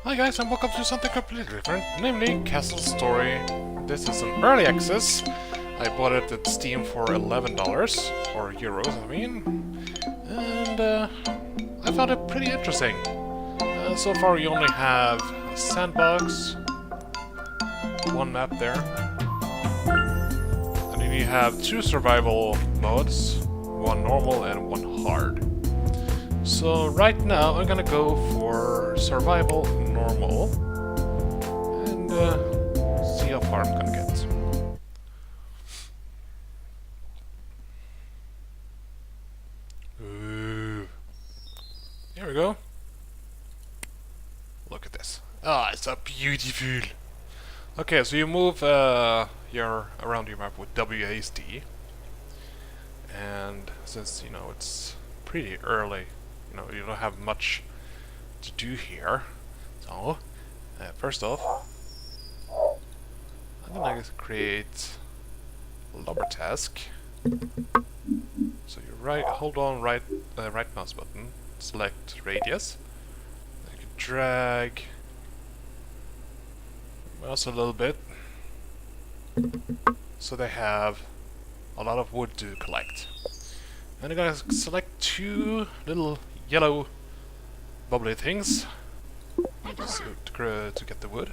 Hi guys, and welcome to something completely different, namely Castle Story. This is an early access. I bought it at Steam for $11, or euros I mean, and I found it pretty interesting. So far you only have a sandbox, one map there, and then you have two survival modes, one normal and one hard. So right now I'm gonna go for survival normal and see how far I'm gonna get. Ooh. Here we go. Look at this. Ah, it's so beautiful. Okay, so you move around your map with WASD, and since you know it's pretty early, you don't have much to do here. So, first off, I'm gonna create a lumber task. So you hold on right mouse button, select radius. You can drag mouse a little bit, so they have a lot of wood to collect. And I'm gonna select two little yellow bubbly things to get the wood,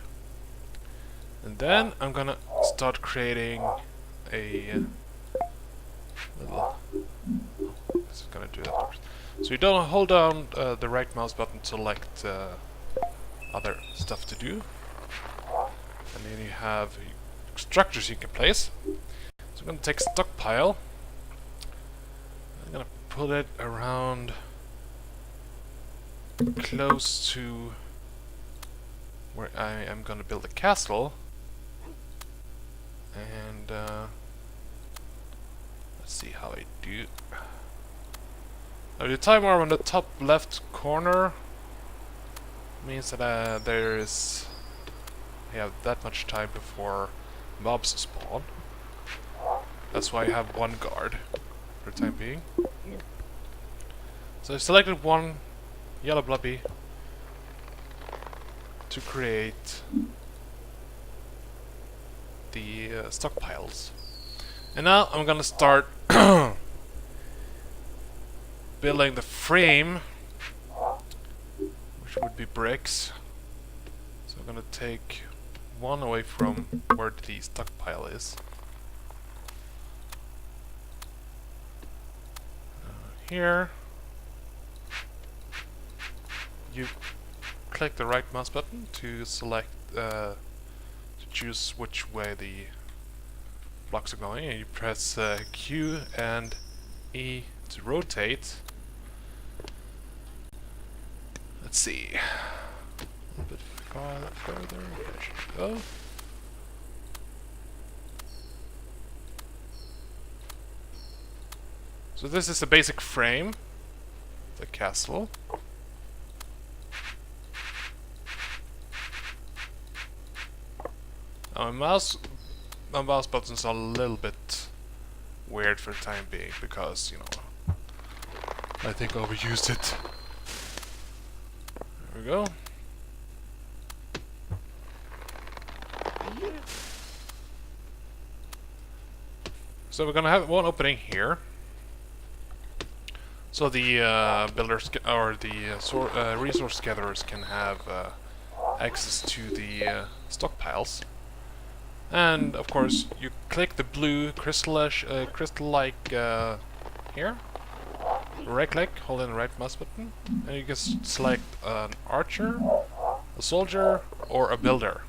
and then I'm gonna start creating a little. It's gonna do that first. So you don't hold down the right mouse button to select other stuff to do, and then you have structures you can place. So I'm gonna take stockpile. I'm gonna put it around close to where I am gonna build a castle, and let's see how I do. Now the timer on the top left corner means that I have that much time before mobs spawn. That's why I have one guard for the time being. So I've selected one yellow blobby to create the stockpiles. And now I'm gonna start building the frame, which would be bricks. So I'm gonna take one away from where the stockpile is. Here. You click the right mouse button to select, to choose which way the blocks are going, and you press Q and E to rotate. Let's see. A little bit further. There should go. So this is the basic frame, the castle. Now my mouse buttons are a little bit weird for the time being because, I think I overused it. There we go. So we're gonna have one opening here. So the builders or the resource gatherers can have access to the stockpiles. And of course, you click the blue crystal-like here. Right-click, hold in the right mouse button, and you can select an archer, a soldier, or a builder.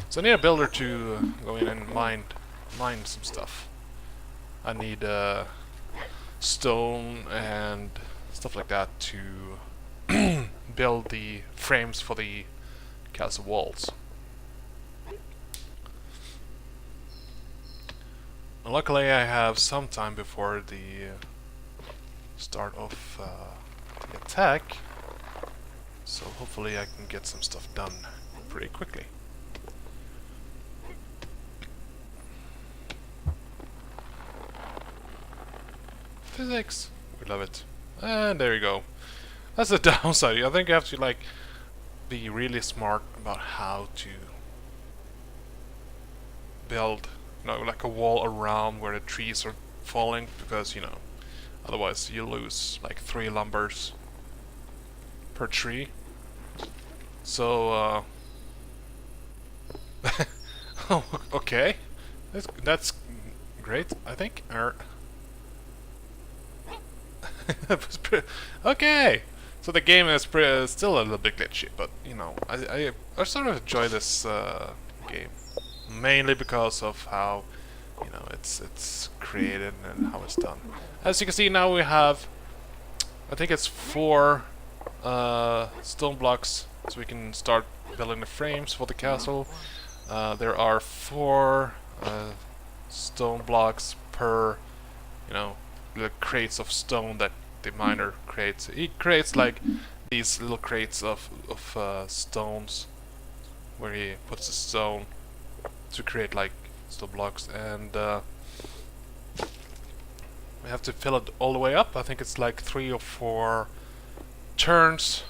So I need a builder to go in and mine some stuff. I need stone and stuff like that to build the frames for the castle walls. Luckily I have some time before the start of the attack, so hopefully I can get some stuff done pretty quickly. Physics! We love it. And there you go. That's the downside. I think you have to be really smart about how to build, you know, like a wall around where the trees are falling, because, you know, otherwise you lose like 3 lumbers per tree. So, oh, okay, that's great, I think. Okay, so the game is still a little bit glitchy, but you know, I sort of enjoy this game mainly because of how, you know, it's created and how it's done. As you can see now, we have, I think it's 4 stone blocks, so we can start building the frames for the castle. There are 4 stone blocks per, you know, the crates of stone that the miner creates. He creates like these little crates of stones, where he puts the stone to create like stone blocks, and we have to fill it all the way up. I think it's like 3 or 4 turns,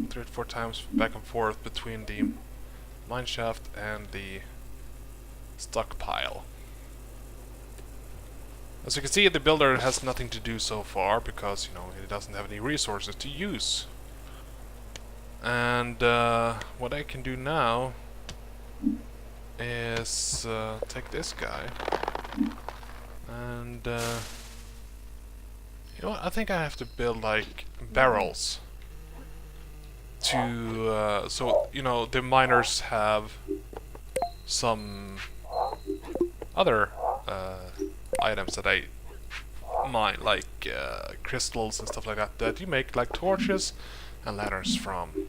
3 or 4 times back and forth between the mine shaft and the stockpile. As you can see, the builder has nothing to do so far because, you know, he doesn't have any resources to use. And what I can do now is take this guy and you know what? I think I have to build like barrels to so, you know, the miners have some other items that I mine, like crystals and stuff like that, that you make like torches and lanterns from.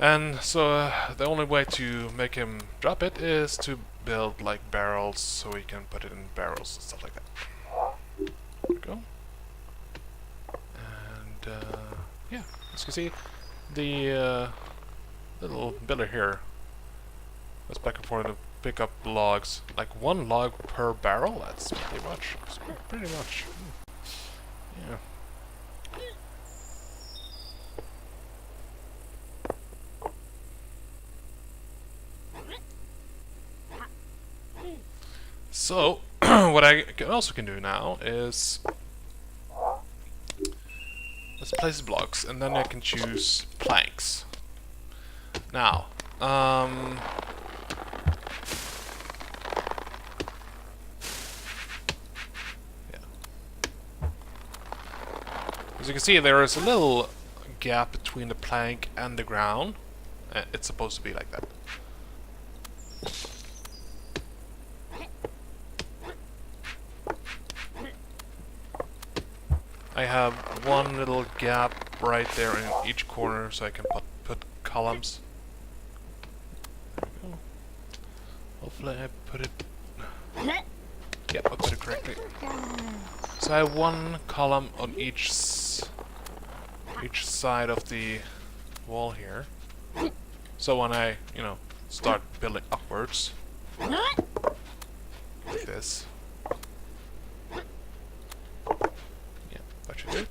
And so the only way to make him drop it is to build like barrels, so we can put it in barrels and stuff like that. There we go. And yeah, as you can see, the little builder here goes back and forth to pick up logs, like 1 log per barrel. That's pretty much. Pretty much. Yeah. So, what I also can do now is let's place blocks, and then I can choose planks. Now, as you can see, there is a little gap between the plank and the ground. It's supposed to be like that. I have 1 little gap right there in each corner, so I can put columns. There we go. Hopefully I put it... Yep, I put it correctly. So I have 1 column on each side of the wall here. So when I, you know, start building upwards, like this. Yeah, that should do it.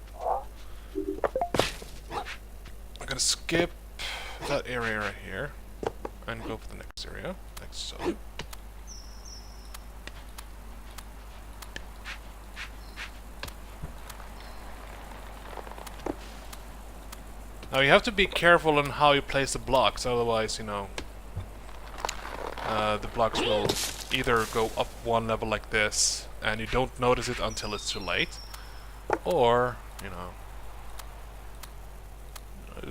I'm gonna skip that area right here and go for the next area, like so. Now you have to be careful on how you place the blocks, otherwise, you know, the blocks will either go up 1 level like this, and you don't notice it until it's too late, or, you know,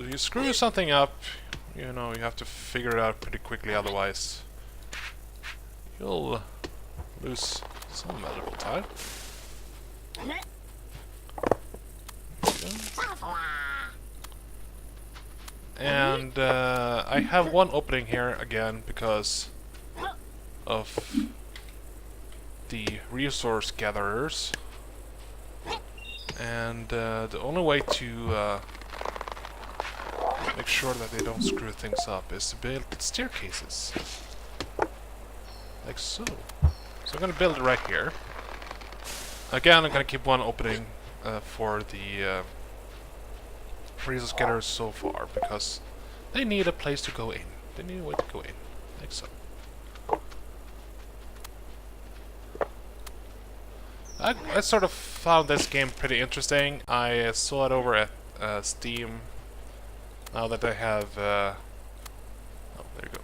you screw something up, you know, you have to figure it out pretty quickly, otherwise you'll lose some valuable time. And I have 1 opening here again because of the resource gatherers, and the only way to make sure that they don't screw things up is to build staircases, like so. So I'm gonna build it right here. Again, I'm gonna keep 1 opening for the resource gatherers so far, because they need a place to go in. They need a way to go in, like so. I sort of found this game pretty interesting. I saw it over at Steam. Now that I have... oh, there you go.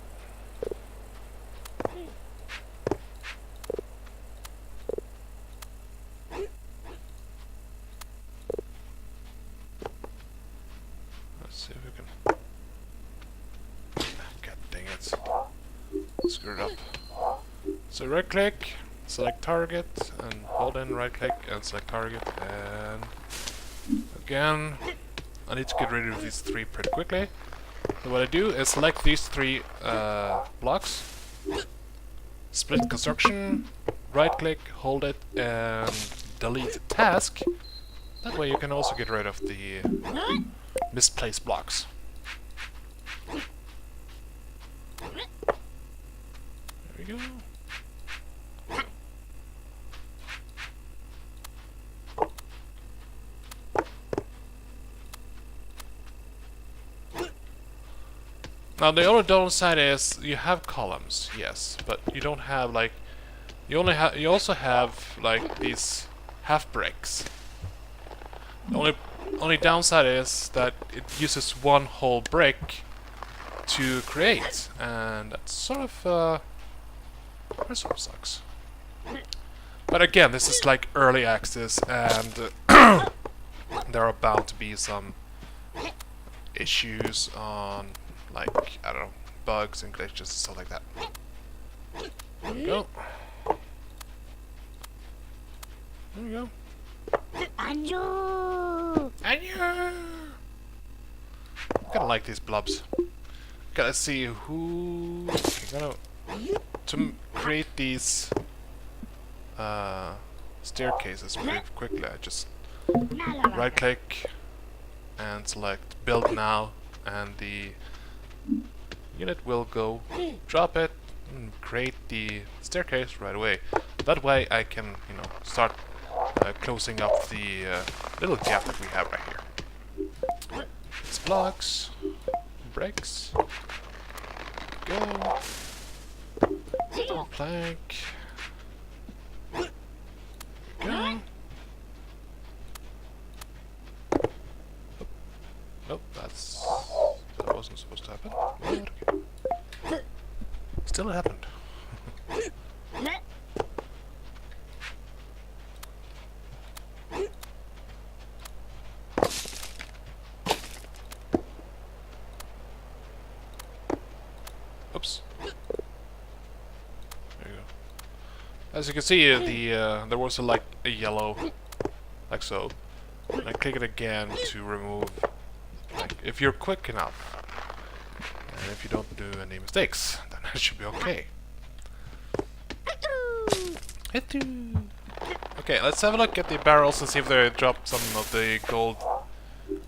Let's see if we can... God dang it. Screw it up. So right click, select target, and hold in right click and select target, and again I need to get rid of these three pretty quickly. So what I do is select these three blocks, split construction, right click, hold it, and delete task. That way you can also get rid of the misplaced blocks. There we go. Now the only downside is you have columns, yes, but you don't have like you also have like these half bricks. The only downside is that it uses one whole brick to create, and that sort of sucks. But again, this is like early access, and there are bound to be some issues on, like, I don't know, bugs and glitches and stuff like that. There we go. There we go. Anju! Anju! I kinda like these blobs. Gotta see who... to create these staircases pretty quickly, I just right click and select build now, and the unit will go drop it and create the staircase right away. That way I can, you know, start closing up the little gap that we have right here. It's blocks, bricks, go, plank, go. Nope, that wasn't supposed to happen. But okay. Still it happened. Oops. There you go. As you can see, there was a yellow, like so. And I click it again to remove. Like, if you're quick enough, and if you don't do any mistakes, then it should be okay. Okay, let's have a look at the barrels and see if they drop some of the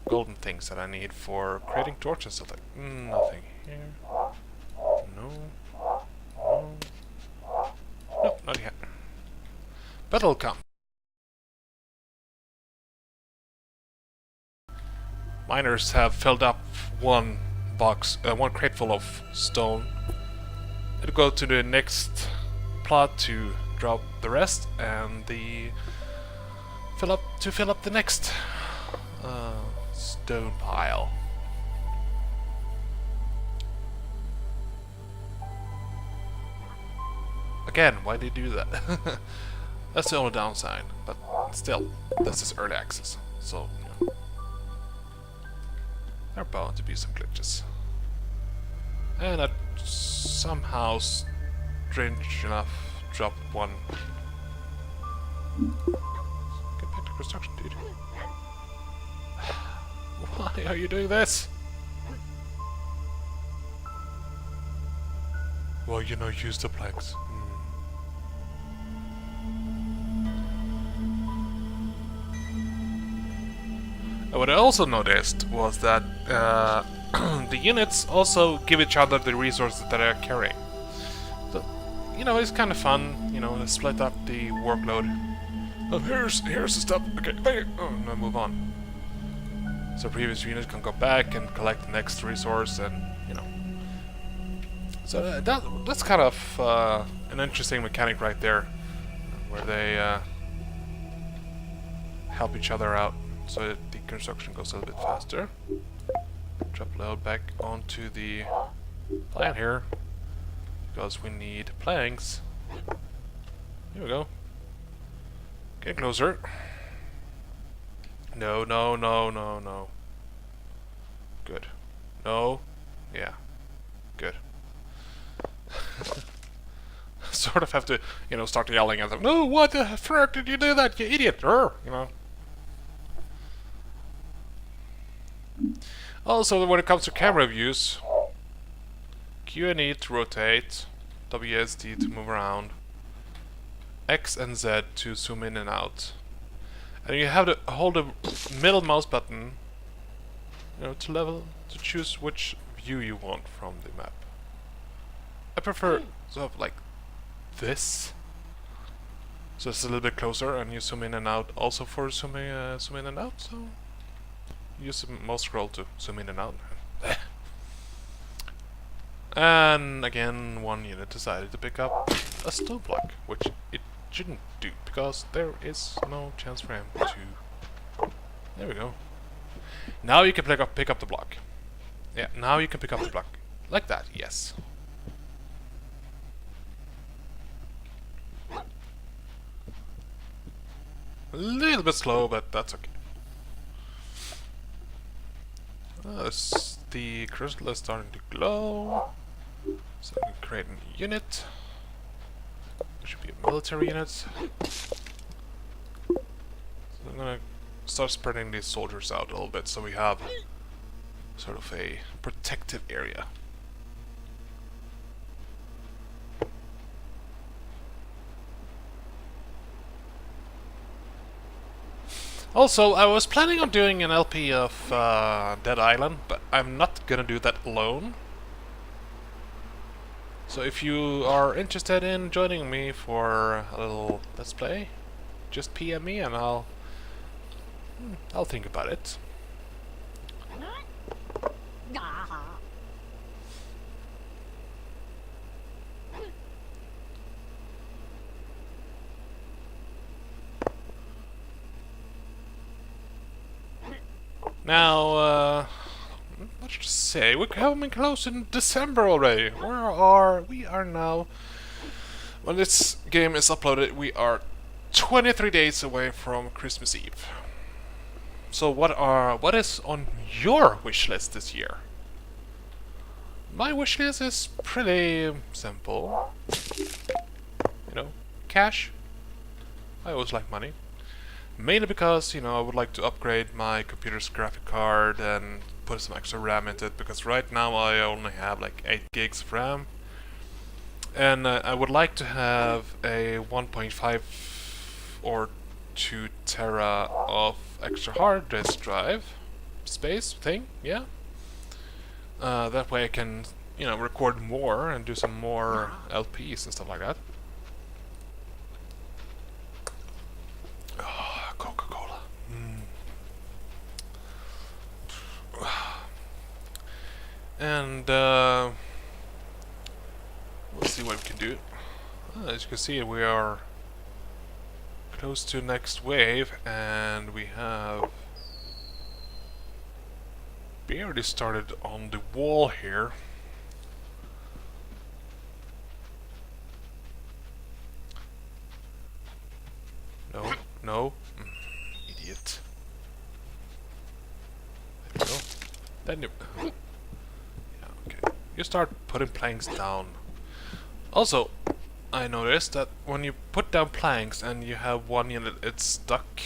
golden things that I need for creating torches and stuff like. Nothing here. No. No. Nope, not yet. But it'll come. Miners have filled up one crate full of stone. It'll go to the next plot to drop the rest, and fill up the next stone pile. Again, why did they do that? That's the only downside, but still, this is early access, so you know. There are bound to be some glitches. And I somehow, strange enough, dropped one. Get back to construction, dude. Why are you doing this? Well, you know, use the planks. What I also noticed was that the units also give each other the resources that they are carrying. So, you know, it's kind of fun, you know, to split up the workload. Oh, here's the stuff. Okay, oh, no, move on. So previous unit can go back and collect the next resource, and you know. So that's kind of an interesting mechanic right there, where they help each other out, so that the construction goes a little bit faster. Drop load back onto the plan here, because we need planks. Here we go. Get closer. No, no, no, no, no. Good. No. Yeah. Good. Sort of have to, you know, start yelling at them. No, what the frick did you do that, you idiot? You know. Also, when it comes to camera views, Q and E to rotate, WSD to move around, X and Z to zoom in and out. And you have to hold the middle mouse button, you know, to choose which view you want from the map. I prefer sort of like this, so it's a little bit closer, and you zoom in and out also for zoom in and out. So use the mouse scroll to zoom in and out. And again, one unit decided to pick up a stone block, which it shouldn't do, because there is no chance for him to... There we go. Now you can pick up the block. Yeah, now you can pick up the block. Like that, yes. A little bit slow, but that's okay. The crystal is starting to glow. So we can create a unit. It should be a military unit. So I'm gonna start spreading these soldiers out a little bit, so we have sort of a protective area. Also, I was planning on doing an LP of Dead Island, but I'm not gonna do that alone. So if you are interested in joining me for a little let's play, just PM me and I'll think about it. Now, what to say? We're coming close in December already. We are now. When this game is uploaded, we are 23 days away from Christmas Eve. So what is on your wish list this year? My wish list is pretty simple. You know, cash. I always like money. Mainly because, you know, I would like to upgrade my computer's graphic card and put some extra RAM into it, because right now I only have like 8 gigs of RAM. And I would like to have a 1.5 or 2 tera of extra hard disk drive space thing, yeah. That way I can, you know, record more and do some more LPs and stuff like that. Coca-Cola. And let's see what we can do. As you can see, we are close to next wave, and we have barely started on the wall here. No, no. Idiot. There we go. Then you... Yeah, okay. You start putting planks down. Also, I noticed that when you put down planks and you have one unit it's stuck,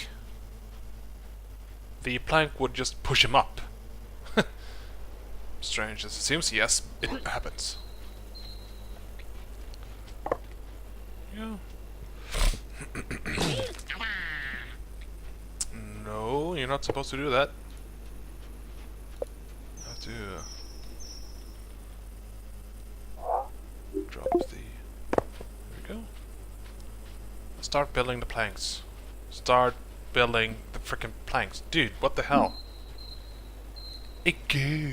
the plank would just push him up. Strange as it seems, yes, it happens. Yeah. No, you're not supposed to do that. You have to drop the... There we go. Start building the planks. Start building the frickin' planks. Dude, what the hell? A go.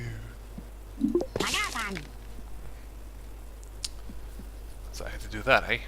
So I had to do that, eh?